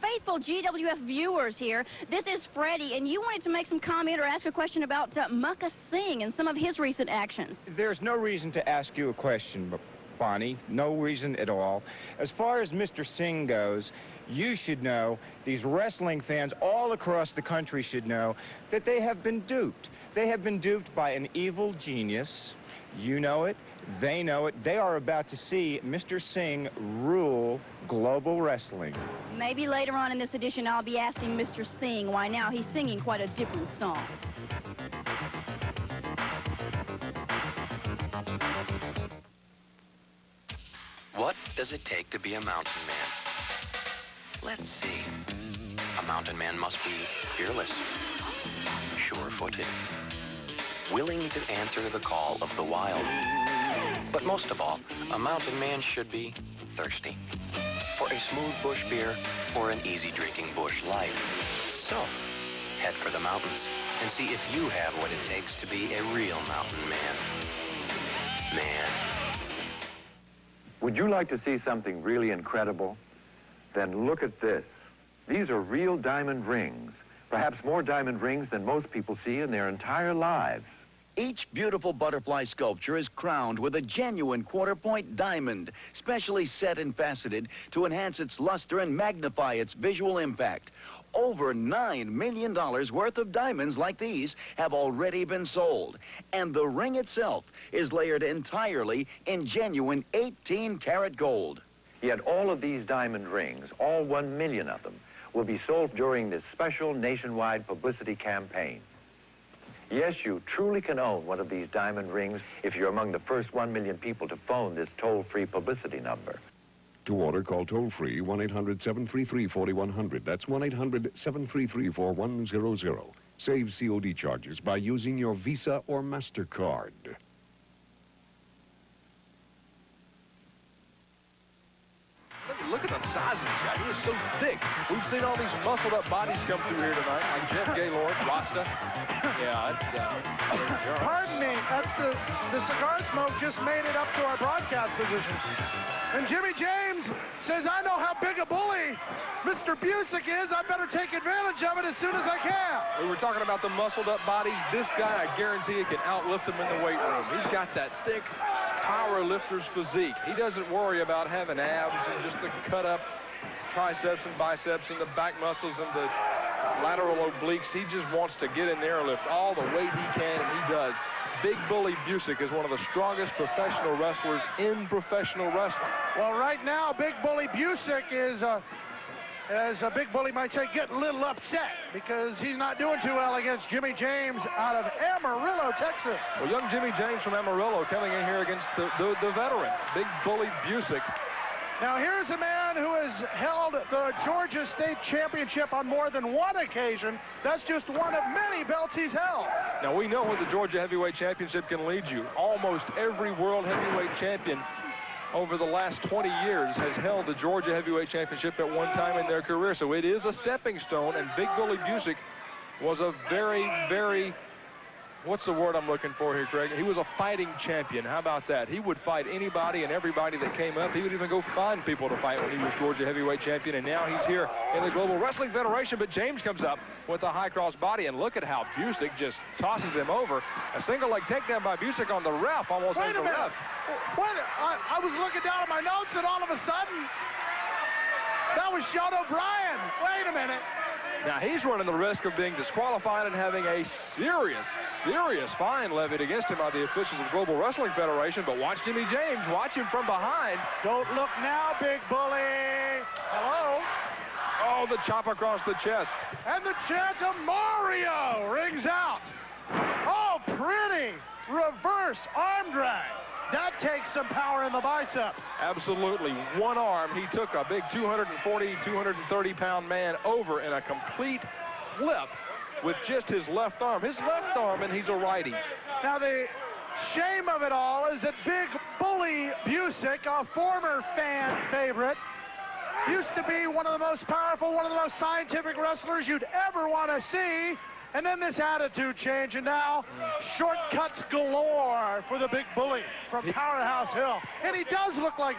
faithful GWF viewers here. This is Freddie, and you wanted to make some comment or ask a question about Mahkan Singh and some of his recent actions. There's no reason to ask you a question, Bonnie. No reason at all. As far as Mr. Singh goes, you should know, these wrestling fans all across the country should know, that they have been duped. They have been duped by an evil genius. You know it. They know it. They are about to see Mr. Singh rule global wrestling. Maybe later on in this edition, I'll be asking Mr. Singh why now he's singing quite a different song. What does it take to be a mountain man? Let's see. A mountain man must be fearless, sure-footed, willing to answer the call of the wild. But most of all, a mountain man should be thirsty for a smooth bush beer or an easy drinking bush life. So, head for the mountains and see if you have what it takes to be a real mountain man. Would you like to see something really incredible? Then look at this. These are real diamond rings, perhaps more diamond rings than most people see in their entire lives. Each beautiful butterfly sculpture is crowned with a genuine quarter-point diamond, specially set and faceted to enhance its luster and magnify its visual impact. Over $9 million worth of diamonds like these have already been sold, and the ring itself is layered entirely in genuine 18-karat gold. Yet all of these diamond rings, all 1 million of them, will be sold during this special nationwide publicity campaign. Yes, you truly can own one of these diamond rings if you're among the first 1 million people to phone this toll-free publicity number. To order, call toll-free 1-800-733-4100. That's 1-800-733-4100. Save COD charges by using your Visa or MasterCard. Look at the size of this guy. He is so thick. We've seen all these muscled-up bodies come through here tonight, like Jeff Gaylord, Rasta. Yeah, it's... Pardon me, that's the cigar smoke just made it up to our broadcast position. And Jimmy James says, I know how big a bully Mr. Busick is. I better take advantage of it as soon as I can. We were talking about the muscled-up bodies. This guy, I guarantee you, can outlift him in the weight room. He's got that thick power lifter's physique. He doesn't worry about having abs and just the cut-up triceps and biceps and the back muscles and the lateral obliques. He just wants to get in there and lift all the weight he can, and he does. Big Bully Busick is one of the strongest professional wrestlers in professional wrestling. Well, right now, Big Bully Busick is, as a Big Bully might say, getting a little upset because he's not doing too well against Jimmy James out of Amarillo, Texas. Well, young Jimmy James from Amarillo coming in here against the veteran, Big Bully Busick. Now, here's a man who has held the Georgia State Championship on more than one occasion. That's just one of many belts he's held. Now, we know where the Georgia Heavyweight Championship can lead you. Almost every world heavyweight champion over the last 20 years has held the Georgia Heavyweight Championship at one time in their career. So it is a stepping stone, and Big Bully Busick was a very, very... What's the word I'm looking for here, Craig? He was a fighting champion. How about that? He would fight anybody and everybody that came up. He would even go find people to fight when he was Georgia Heavyweight Champion, and now he's here in the Global Wrestling Federation. But James comes up with a high cross body, and look at how Busick just tosses him over. A single leg takedown by Busick on the ref, almost Wait a minute. Ref. I was looking down at my notes, and all of a sudden, That was Sean O'Brien. Wait a minute. Now, he's running the risk of being disqualified and having a serious, serious fine levied against him by the officials of the Global Wrestling Federation. But watch Jimmy James. Watch him from behind. Don't look now, Big Bully. Hello? Oh, the chop across the chest. And the chant of Mario rings out. Oh, pretty. Reverse arm drag. That takes some power in the biceps. Absolutely. One arm. He took a big 240, 230-pound man over in a complete flip with just his left arm. His left arm, and he's a righty. Now, the shame of it all is that Big Bully Busick, a former fan favorite, used to be one of the most powerful, one of the most scientific wrestlers you'd ever want to see. And then this attitude change, and now shortcuts galore for the Big Bully from Powerhouse Hill. And he does look like...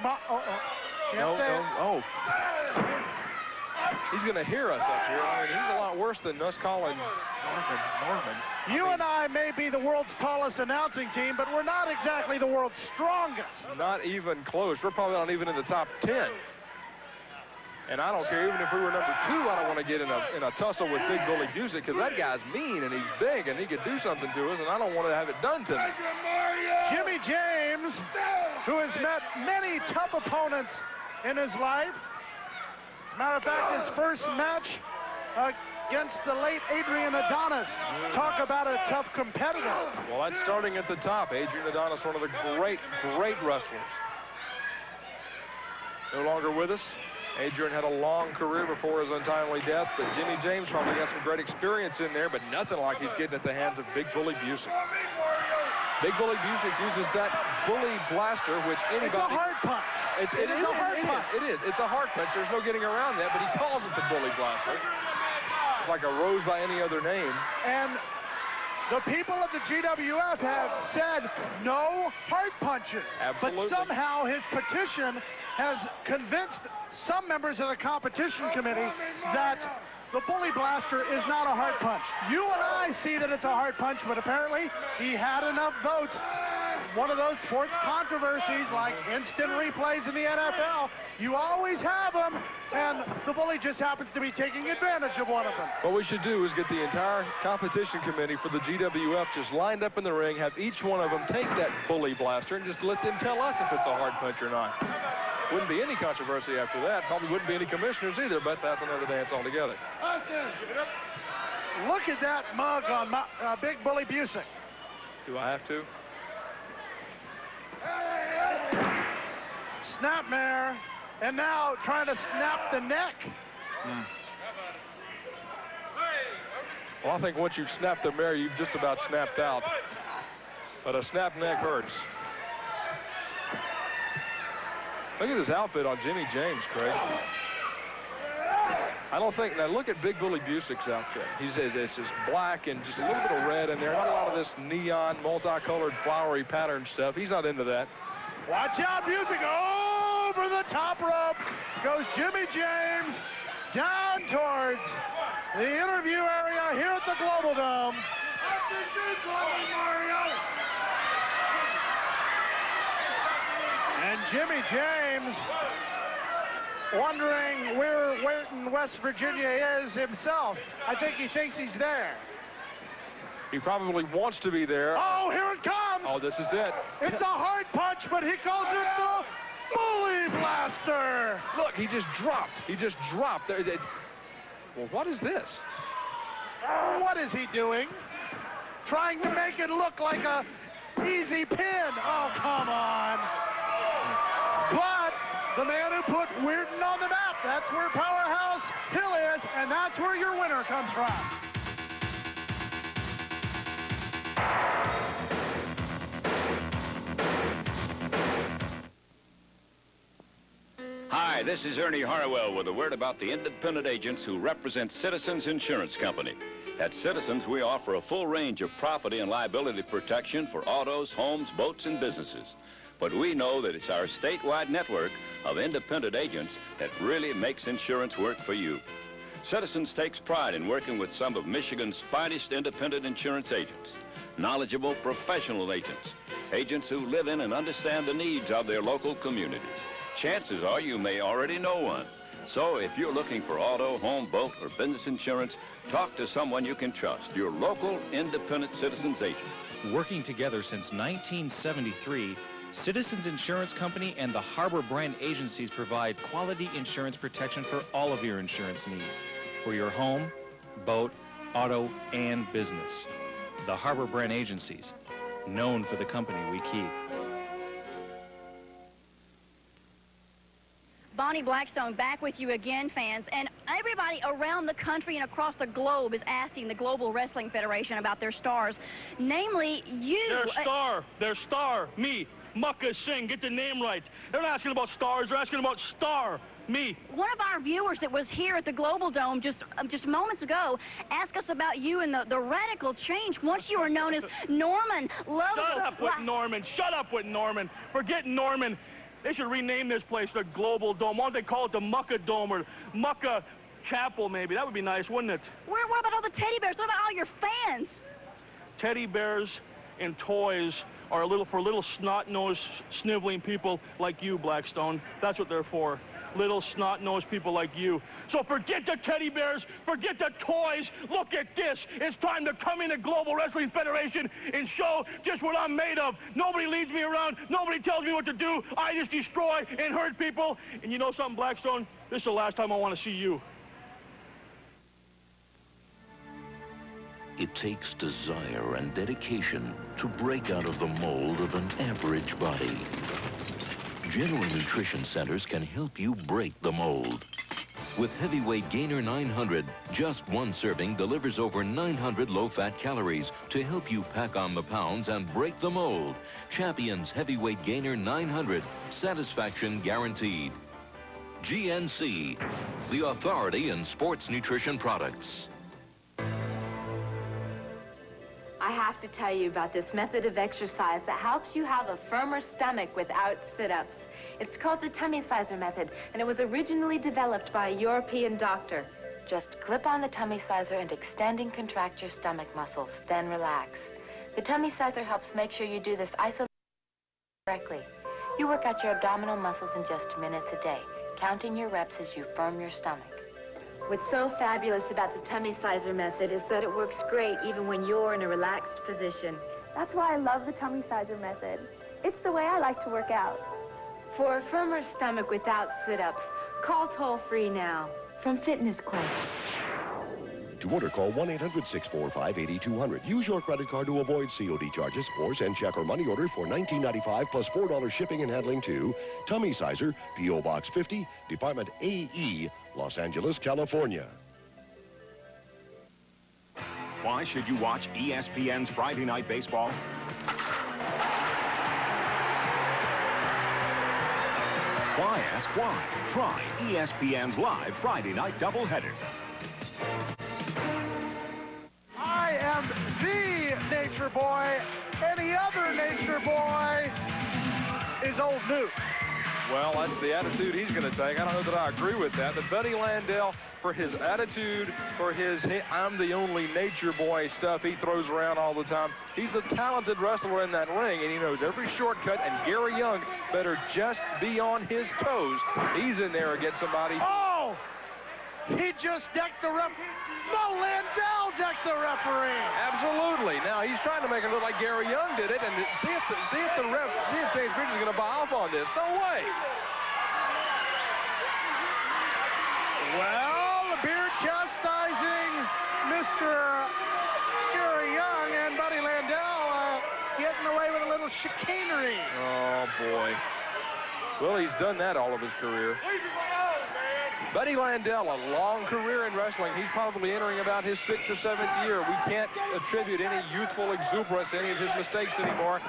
He's going to hear us up here. I mean, he's a lot worse than us calling Norman. You and I may be the world's tallest announcing team, but we're not exactly the world's strongest. Not even close. We're probably not even in the top 10. And I don't care, even if we were number 2, I don't want to get in a tussle with Big Bully Busick, because that guy's mean and he's big and he could do something to us, and I don't want to have it done to me. Jimmy James, who has met many tough opponents in his life. As a matter of fact, his first match against the late Adrian Adonis. Talk about a tough competitor. Well, that's starting at the top. Adrian Adonis, one of the great, great wrestlers. No longer with us. Adrian had a long career before his untimely death, but Jimmy James probably got some great experience in there, but nothing like he's getting at the hands of Big Bully Busick. Big Bully Busick uses that bully blaster, which anybody... It's a hard punch. It is. It's a hard punch. There's no getting around that, but he calls it the bully blaster. It's like a rose by any other name. And the people of the GWF have said no hard punches. Absolutely. But somehow his petition has convinced some members of the competition committee that the bully blaster is not a hard punch. You and I see that it's a hard punch, but apparently he had enough votes. One of those sports controversies like instant replays in the NFL, you always have them, and the bully just happens to be taking advantage of one of them. What we should do is get the entire competition committee for the GWF just lined up in the ring, have each one of them take that bully blaster, and just let them tell us if it's a hard punch or not. Wouldn't be any controversy after that. Probably wouldn't be any commissioners either, but that's another dance altogether. Look at that mug on Big Bully Busick. Do I have to? Snapmare, and now trying to snap the neck. Well, I think once you've snapped the mare, you've just about snapped out. But a snap neck hurts. Look at this outfit on Jimmy James, Craig. I don't think, now look at Big Bully Busick's outfit. It's just black and just a little bit of red in there. Not a lot of this neon, multicolored, flowery pattern stuff. He's not into that. Watch out, Busick. Over the top rope goes Jimmy James down towards the interview area here at the Global Dome. And Jimmy James wondering where in West Virginia is himself. I think he thinks he's there. He probably wants to be there. Oh, here it comes. Oh, this is it. It's a hard punch, but he calls it the bully blaster. Look, he just dropped. He just dropped. Well, what is this? What is he doing? Trying to make it look like a easy pin. Oh, come on. But the man who put Weirton on the map, that's where Powerhouse Hill is, and that's where your winner comes from. Hi, this is Ernie Harwell with a word about the independent agents who represent Citizens Insurance Company. At Citizens, we offer a full range of property and liability protection for autos, homes, boats, and businesses. But we know that it's our statewide network of independent agents that really makes insurance work for you. Citizens takes pride in working with some of Michigan's finest independent insurance agents. Knowledgeable, professional agents. Agents who live in and understand the needs of their local communities. Chances are you may already know one. So if you're looking for auto, home, boat, or business insurance, talk to someone you can trust, your local independent Citizens agent. Working together since 1973, Citizens Insurance Company and the Harbor Brand agencies provide quality insurance protection for all of your insurance needs, for your home, boat, auto, and business. The Harbor Brand agencies, known for the company we keep. Bonnie Blackstone back with you again, fans. And everybody around the country and across the globe is asking the Global Wrestling Federation about their stars. Namely, you. Their star, me, Mahkan Singh. Get the name right. They're not asking about stars. They're asking about star, me. One of our viewers that was here at the Global Dome just moments ago asked us about you and the radical change once you were known as Norman. Shut up with Norman. Shut up with Norman. Forget Norman. They should rename this place the Global Dome. Why don't they call it the Mucka Dome or Mucka Chapel, maybe? That would be nice, wouldn't it? What about all the teddy bears? What about all your fans? Teddy bears and toys are for little snot-nosed, sniveling people like you, Blackstone. That's what they're for. Little snot-nosed people like you. So forget the teddy bears, forget the toys. Look at this. It's time to come into Global Wrestling Federation and show just what I'm made of. Nobody leads me around. Nobody tells me what to do. I just destroy and hurt people. And you know something, Blackstone? This is the last time I want to see you. It takes desire and dedication to break out of the mold of an average body. Genuine Nutrition Centers can help you break the mold. With Heavyweight Gainer 900, just one serving delivers over 900 low-fat calories to help you pack on the pounds and break the mold. Champions Heavyweight Gainer 900, satisfaction guaranteed. GNC, the authority in sports nutrition products. I have to tell you about this method of exercise that helps you have a firmer stomach without sit-ups. It's called the tummy sizer method, and it was originally developed by a European doctor. Just clip on the tummy sizer and extend and contract your stomach muscles, then relax. The tummy sizer helps make sure you do this correctly. You work out your abdominal muscles in just minutes a day, counting your reps as you firm your stomach. What's so fabulous about the tummy sizer method is that it works great even when you're in a relaxed position. That's why I love the tummy sizer method. It's the way I like to work out. For a firmer stomach without sit-ups, call toll-free now from Fitness Quest. To order, call 1-800-645-8200. Use your credit card to avoid COD charges or send check or money order for $19.95 plus $4 shipping and handling to Tummy Sizer, P.O. Box 50, Department AE, Los Angeles, California. Why should you watch ESPN's Friday Night Baseball? Why ask why? Try ESPN's live Friday night doubleheader. I am the nature boy. Any other nature boy is old news. Well, that's the attitude he's going to take. I don't know that I agree with that. But Buddy Landell, for his attitude, for his I'm the only nature boy stuff he throws around all the time, he's a talented wrestler in that ring, and he knows every shortcut, and Gary Young better just be on his toes. He's in there against somebody. Oh! He just decked the ref. No, Landell decked the referee. Absolutely. Now he's trying to make it look like Gary Young did it, and see if James Bridges is going to buy off on this. No way. Well, the beard chastising Mr. Gary Young and Buddy Landell getting away with a little chicanery. Oh boy. Well, he's done that all of his career. Buddy Landell, a long career in wrestling. He's probably entering about his 6th or 7th year. We can't attribute any youthful exuberance to any of his mistakes anymore.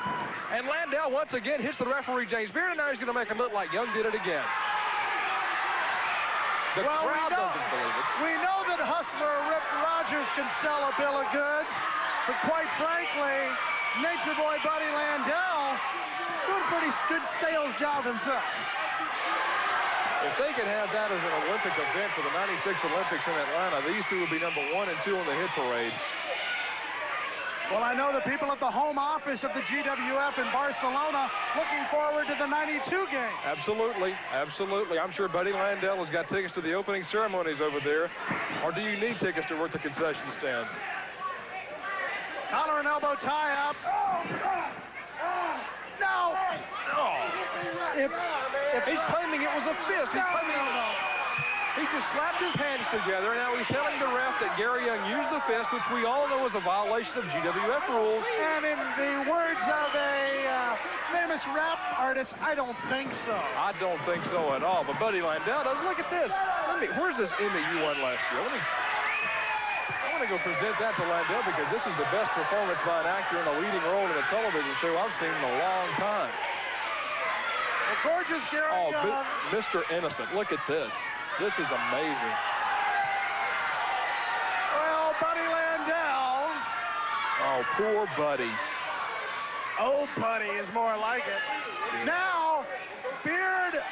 And Landell, once again, hits the referee, James Beard, and now he's going to make him look like Young did it again. The crowd doesn't believe it. We know that hustler Rip Rogers can sell a bill of goods, but quite frankly, Nature Boy Buddy Landell doing a pretty good sales job himself. If they could have that as an Olympic event for the 96 Olympics in Atlanta, these two would be number 1 and 2 on the hit parade. Well, I know the people at the home office of the GWF in Barcelona looking forward to the 92 game. Absolutely, absolutely. I'm sure Buddy Landell has got tickets to the opening ceremonies over there. Or do you need tickets to work the concession stand? Collar and elbow tie up. No! If he's claiming it was a fist, he's claiming he just slapped his hands together. Now he's telling the ref that Gary Young used the fist, which we all know is a violation of GWF rules. And in the words of a famous rap artist, I don't think so. I don't think so at all. But Buddy Landell does. Look at this. Where's this Emmy you won last year? I want to go present that to Landell because this is the best performance by an actor in a leading role in a television show I've seen in a long time. Well, gorgeous Gary Young. Mr. Innocent. Look at this. This is amazing. Well, Buddy Landell. Oh, poor Buddy. Oh, Buddy is more like it. Yeah. Now, Beard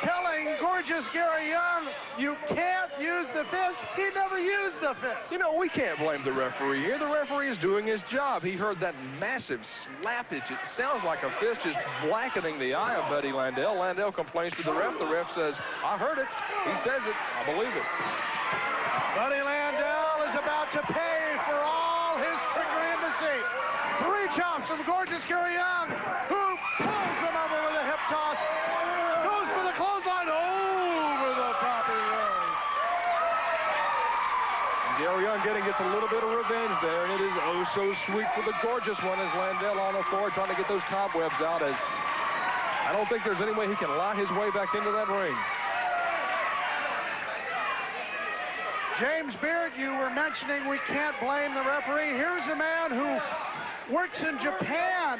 telling gorgeous Gary Young, you can't use the fist. He never used the fist. You know, we can't blame the referee here. The referee is doing his job. He heard that massive slappage. It sounds like a fist just blackening the eye of Buddy Landell. Landell complains to the ref. The ref says, I heard it. He says it. I believe it. Buddy Landell is about to pay for all his trickery and deceit. 3 chops from gorgeous Gary Young, who pulls him over with a hip toss. Goes for the clothesline over the top of the ring. Gary Young gets a little bit of revenge there, and it is oh so sweet for the gorgeous one as Landell on the floor trying to get those cobwebs out. As I don't think there's any way he can lie his way back into that ring. James Beard, you were mentioning we can't blame the referee. Here's a man who works in Japan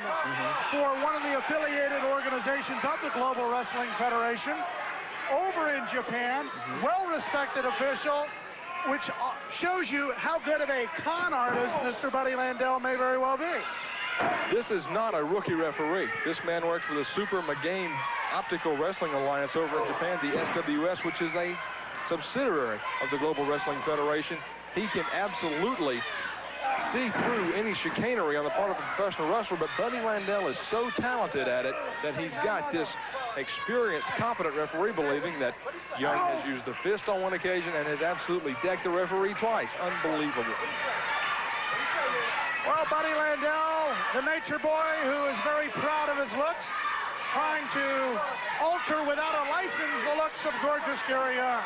for one of the affiliated organizations of the Global Wrestling Federation. Over in Japan, well-respected official, which shows you how good of a con artist Mr. Buddy Landell may very well be. This is not a rookie referee. This man works for the Super Mahkan Optical Wrestling Alliance over in Japan, the SWS, which is a subsidiary of the Global Wrestling Federation. He can absolutely see through any chicanery on the part of a professional wrestler, but Buddy Landell is so talented at it that he's got this experienced, competent referee believing that Young has used the fist on one occasion and has absolutely decked the referee twice. Unbelievable. Well, Buddy Landell, the nature boy who is very proud of his looks, trying to alter without a license the looks of gorgeous Gary Young.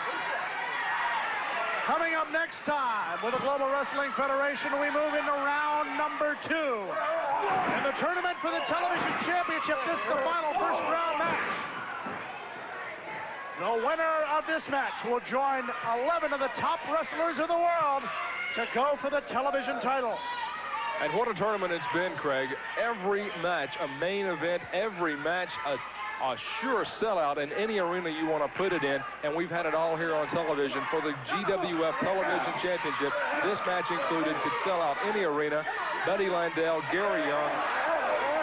Coming up next time with the Global Wrestling Federation, we move into round number 2. In the tournament for the television championship, this is the final first round match. The winner of this match will join 11 of the top wrestlers of the world to go for the television title. And what a tournament it's been, Craig. Every match, a main event, every match, a sure sellout in any arena you want to put it in, and we've had it all here on television for the GWF Television Championship. This match included could sell out any arena. Buddy Landell, Gary Young,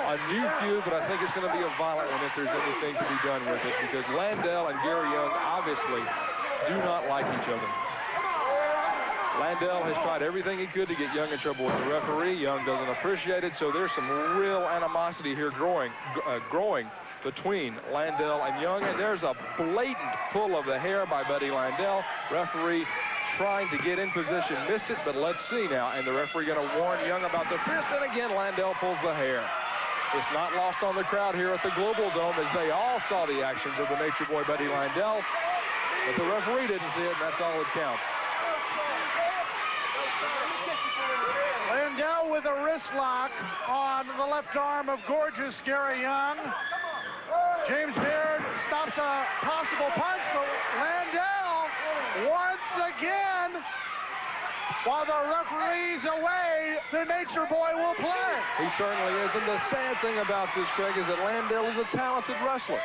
a new feud, but I think it's going to be a violent one if there's anything to be done with it, because Landell and Gary Young obviously do not like each other. Landell has tried everything he could to get Young in trouble with the referee. Young doesn't appreciate it, so there's some real animosity here growing between Landell and Young, and there's a blatant pull of the hair by Buddy Landell. Referee trying to get in position, missed it, but let's see now. And the referee going to warn Young about the fist, and again, Landell pulls the hair. It's not lost on the crowd here at the Global Dome as they all saw the actions of the nature boy Buddy Landell, but the referee didn't see it, and that's all that counts. Landell with a wrist lock on the left arm of gorgeous Gary Young. James Beard stops a possible punch, but Landell, once again, while the referee's away, the nature boy will play. He certainly is, and the sad thing about this, Craig, is that Landell is a talented wrestler.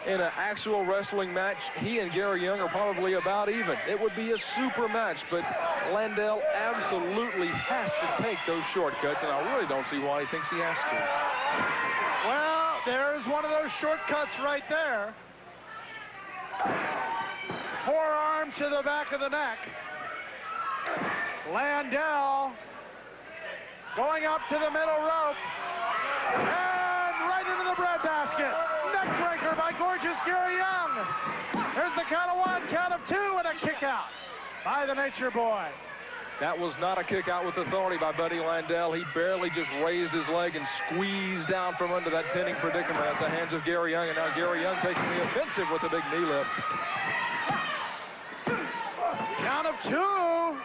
In an actual wrestling match, he and Gary Young are probably about even. It would be a super match, but Landell absolutely has to take those shortcuts, and I really don't see why he thinks he has to. Well, there's one of those shortcuts right there. Forearm to the back of the neck. Landell going up to the middle rope. And right into the breadbasket. Neck breaker by gorgeous Gary Young. There's the count of 1, count of 2, and a kick out by the Nature Boy. That was not a kick out with authority by Buddy Landell. He barely just raised his leg and squeezed down from under that pinning predicament at the hands of Gary Young. And now Gary Young taking the offensive with a big knee lift. Count of 2.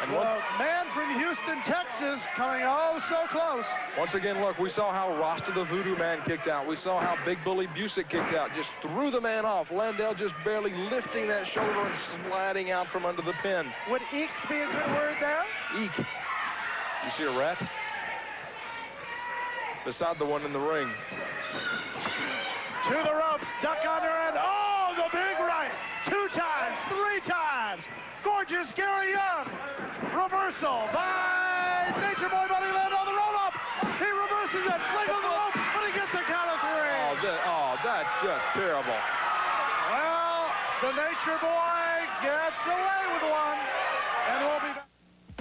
And the man from Houston, Texas, coming oh so close. Once again, look, we saw how Rasta the Voodoo man kicked out. We saw how Big Bully Busick kicked out. Just threw the man off. Landell just barely lifting that shoulder and sliding out from under the pin. Would eek be a good word there? Eek. You see a rat? Beside the one in the ring. To the ropes, duck under, and oh, the big right. 2 times, 3 times. Gorgeous Gary Young. Reversal by Nature Boy Buddy Landell. The roll up. He reverses it. Wiggles the rope, but he gets the count of 3. Oh, that's just terrible. Well, the Nature Boy gets away with one. And we'll be back.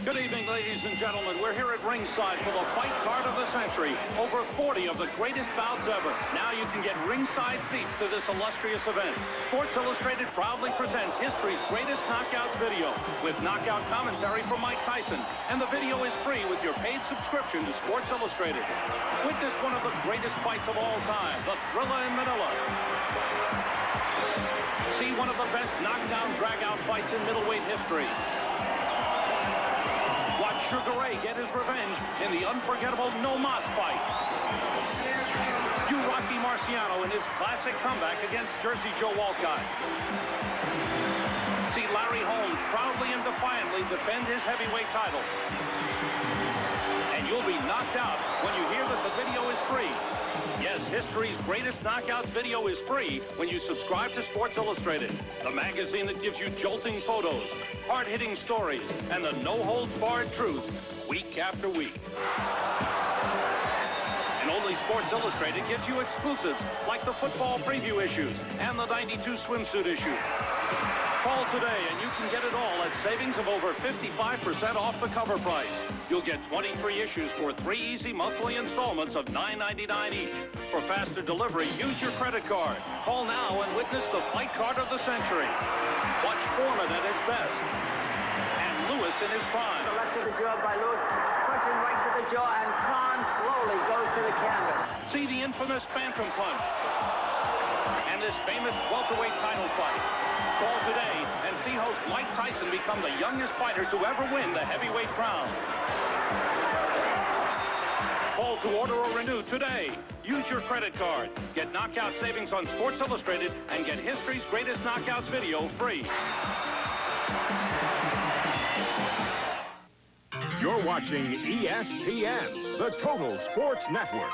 Good evening, ladies and gentlemen. We're here at ringside for the fight card of the century. Over 40 of the greatest bouts ever. Now you can get ringside seats to this illustrious event. Sports Illustrated proudly presents history's greatest knockouts video with knockout commentary from Mike Tyson. And the video is free with your paid subscription to Sports Illustrated. Witness one of the greatest fights of all time, the Thriller in Manila. See one of the best knockdown drag-out fights in middleweight history. Watch Sugar Ray get his revenge in the unforgettable No Mas fight. You Rocky Marciano in his classic comeback against Jersey Joe Walcott. See Larry Holmes proudly and defiantly defend his heavyweight title. And you'll be knocked out when you hear that the video is free. Yes, history's greatest knockouts video is free when you subscribe to Sports Illustrated, the magazine that gives you jolting photos, hard-hitting stories, and the no-holds-barred truth week after week. And only Sports Illustrated gives you exclusives like the football preview issues and the 92 swimsuit issue. Call today and you can get it all at savings of over 55% off the cover price. You'll get 23 issues for 3 easy monthly installments of $9.99 each. For faster delivery, use your credit card. Call now and witness the fight card of the century. Watch Foreman at his best and Lewis in his prime. The left to the jaw by Lewis, pushing right to the jaw, and Khan slowly goes to the canvas. See the infamous Phantom Punch and this famous welterweight title fight. Call today and see host Mike Tyson become the youngest fighter to ever win the heavyweight crown. Call to order or renew today. Use your credit card. Get knockout savings on Sports Illustrated and get history's greatest knockouts video free. You're watching ESPN, the Total Sports Network.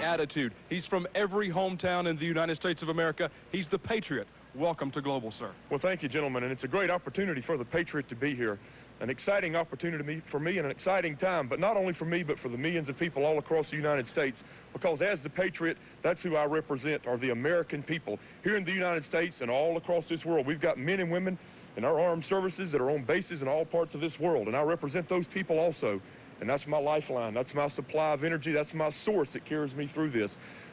Attitude. He's from every hometown in the United States of America. He's the Patriot. Welcome to Global, sir. Well, thank you, gentlemen, and it's a great opportunity for the Patriot to be here. An exciting opportunity for me and an exciting time, but not only for me, but for the millions of people all across the United States, because as the Patriot, that's who I represent, are the American people here in the United States and all across this world. We've got men and women in our armed services that are on bases in all parts of this world, and I represent those people also. And that's my lifeline. That's my supply of energy. That's my source that carries me through this.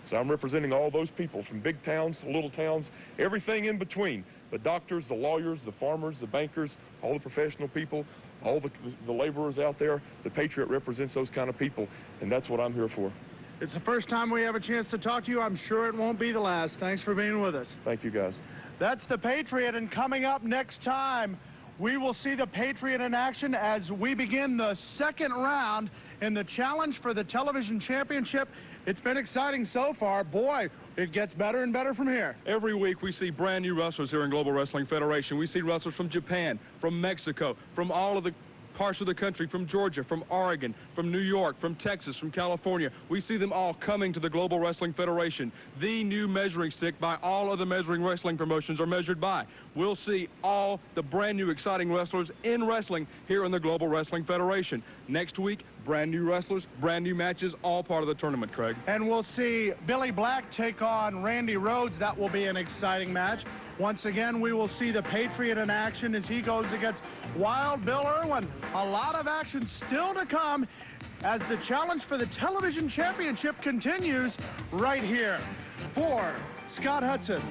So I'm representing all those people from big towns to little towns, everything in between. The doctors, the lawyers, the farmers, the bankers, all the professional people, all the laborers out there. The Patriot represents those kind of people, and that's what I'm here for. It's the first time we have a chance to talk to you. I'm sure it won't be the last. Thanks for being with us. Thank you, guys. That's the Patriot, and coming up next time, we will see the Patriot in action as we begin the second round in the challenge for the television championship. It's been exciting so far. Boy, it gets better and better from here. Every week we see brand new wrestlers here in Global Wrestling Federation. We see wrestlers from Japan, from Mexico, from all of the parts of the country, from Georgia, from Oregon, from New York, from Texas, from California. We see them all coming to the Global Wrestling Federation. The new measuring stick by all other measuring wrestling promotions are measured by. We'll see all the brand new exciting wrestlers in wrestling here in the Global Wrestling Federation. Next week, brand new wrestlers, brand new matches, all part of the tournament, Craig. And we'll see Billy Black take on Randy Rhodes. That will be an exciting match. Once again, we will see the Patriot in action as he goes against Wild Bill Irwin. A lot of action still to come as the challenge for the television championship continues right here. For Scott Hudson,